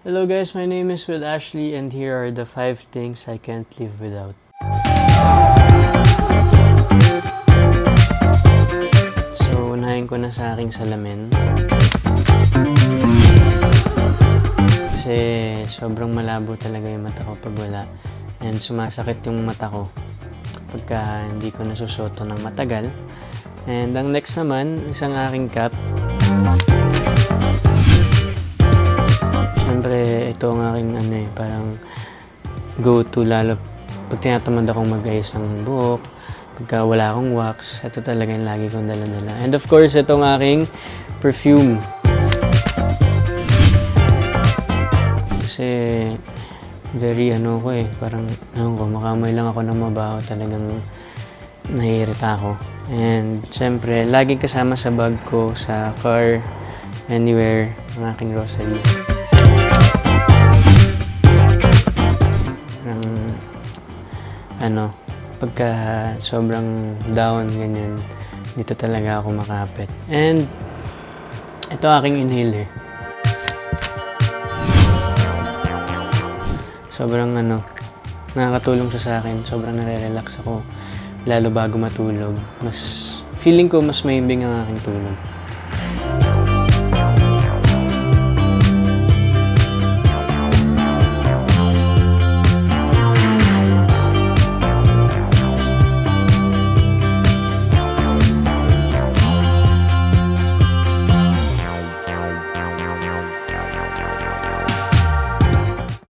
Hello guys, my name is Will Ashley and here are the 5 things I can't live without. So, unahin ko na sa aking salamin. Kasi sobrang malabo talaga yung mata ko pag wala. And sumasakit yung mata ko pagka hindi ko nasusuoto ng matagal. And ang next naman, isang aking cap. Siyempre, ito ang aking parang go-to lalo pag tinatamad akong mag-ayos ng buhok, pagka wala akong wax, ito talaga yung lagi kong dala-dala. And of course, itong aking perfume. Kasi very parang makamoy lang ako ng mabaho, talagang naiirita ako. And siyempre, laging kasama sa bag ko, sa car, anywhere, ang aking rosary. Pagka sobrang down, ganyan, dito talaga ako makapit. And ito aking inhaler. Sobrang nakakatulong siya sa akin. Sobrang nare-relax ako, lalo bago matulog. Feeling ko mas mahimbing ang aking tulog.